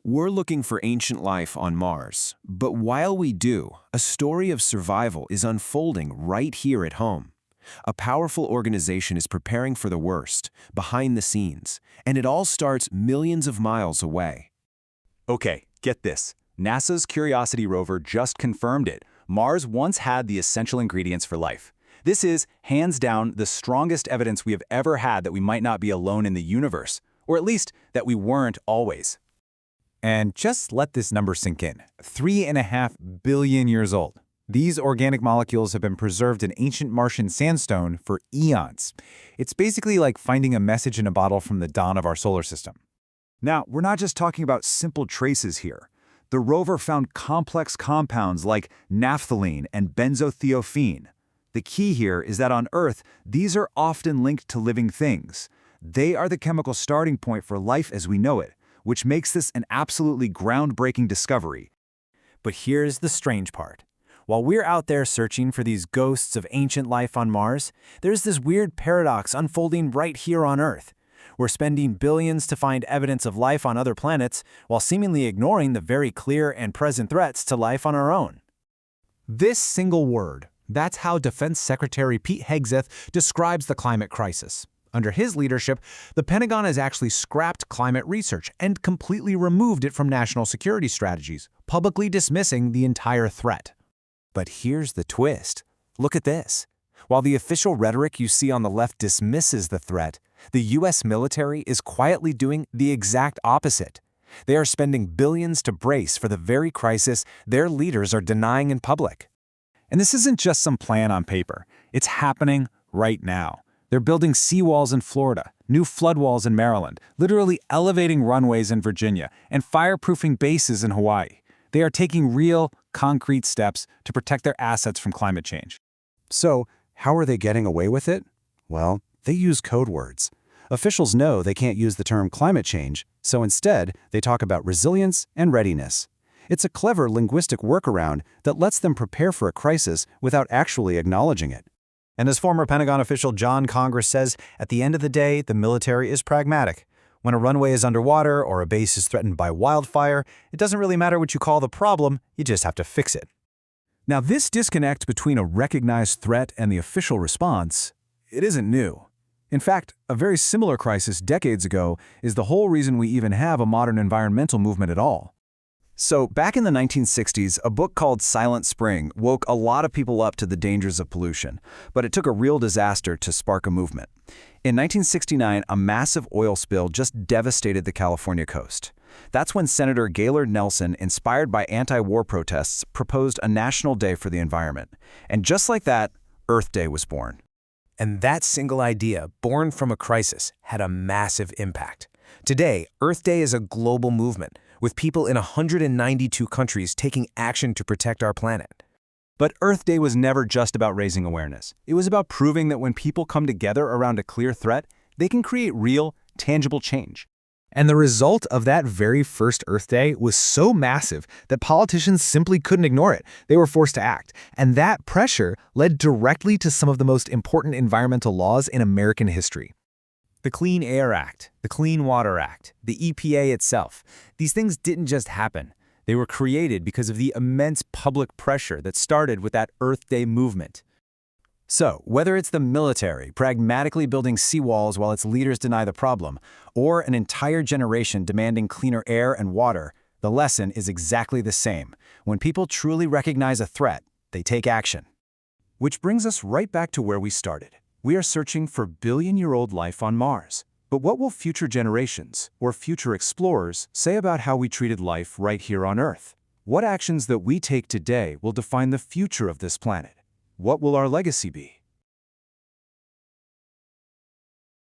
We're looking for ancient life on Mars, but while we do, a story of survival is unfolding right here at home. A powerful organization is preparing for the worst, behind the scenes, and it all starts millions of miles away. Okay, get this. NASA's Curiosity rover just confirmed it. Mars once had the essential ingredients for life. This is, hands down, the strongest evidence we have ever had that we might not be alone in the universe, or at least that we weren't always. And just let this number sink in. 3.5 billion years old. These organic molecules have been preserved in ancient Martian sandstone for eons. It's basically like finding a message in a bottle from the dawn of our solar system. Now, we're not just talking about simple traces here. The rover found complex compounds like naphthalene and benzothiophene. The key here is that on Earth, these are often linked to living things. They are the chemical starting point for life as we know it, which makes this an absolutely groundbreaking discovery. But here's the strange part. While we're out there searching for these ghosts of ancient life on Mars, there's this weird paradox unfolding right here on Earth. We're spending billions to find evidence of life on other planets while seemingly ignoring the very clear and present threats to life on our own. This single word, that's how Defense Secretary Pete Hegseth describes the climate crisis. Under his leadership, the Pentagon has actually scrapped climate research and completely removed it from national security strategies, publicly dismissing the entire threat. But here's the twist. Look at this. While the official rhetoric you see on the left dismisses the threat, the U.S. military is quietly doing the exact opposite. They are spending billions to brace for the very crisis their leaders are denying in public. And this isn't just some plan on paper. It's happening right now. They're building seawalls in Florida, new floodwalls in Maryland, literally elevating runways in Virginia, and fireproofing bases in Hawaii. They are taking real, concrete steps to protect their assets from climate change. So, how are they getting away with it? Well, they use code words. Officials know they can't use the term climate change, so instead, they talk about resilience and readiness. It's a clever linguistic workaround that lets them prepare for a crisis without actually acknowledging it. And as former Pentagon official John Congress says, at the end of the day, the military is pragmatic. When a runway is underwater or a base is threatened by wildfire, it doesn't really matter what you call the problem, you just have to fix it. Now, this disconnect between a recognized threat and the official response, it isn't new. In fact, a very similar crisis decades ago is the whole reason we even have a modern environmental movement at all. So, back in the 1960s, a book called Silent Spring woke a lot of people up to the dangers of pollution, but it took a real disaster to spark a movement. In 1969, a massive oil spill just devastated the California coast. That's when Senator Gaylord Nelson, inspired by anti-war protests, proposed a national day for the environment. And just like that, Earth Day was born. And that single idea, born from a crisis, had a massive impact. Today, Earth Day is a global movement, with people in 192 countries taking action to protect our planet. But Earth Day was never just about raising awareness. It was about proving that when people come together around a clear threat, they can create real, tangible change. And the result of that very first Earth Day was so massive that politicians simply couldn't ignore it. They were forced to act. And that pressure led directly to some of the most important environmental laws in American history. The Clean Air Act, the Clean Water Act, the EPA itself. These things didn't just happen. They were created because of the immense public pressure that started with that Earth Day movement. So, whether it's the military pragmatically building seawalls while its leaders deny the problem, or an entire generation demanding cleaner air and water, the lesson is exactly the same. When people truly recognize a threat, they take action. Which brings us right back to where we started. We are searching for billion-year-old life on Mars. But what will future generations, or future explorers, say about how we treated life right here on Earth? What actions that we take today will define the future of this planet? What will our legacy be?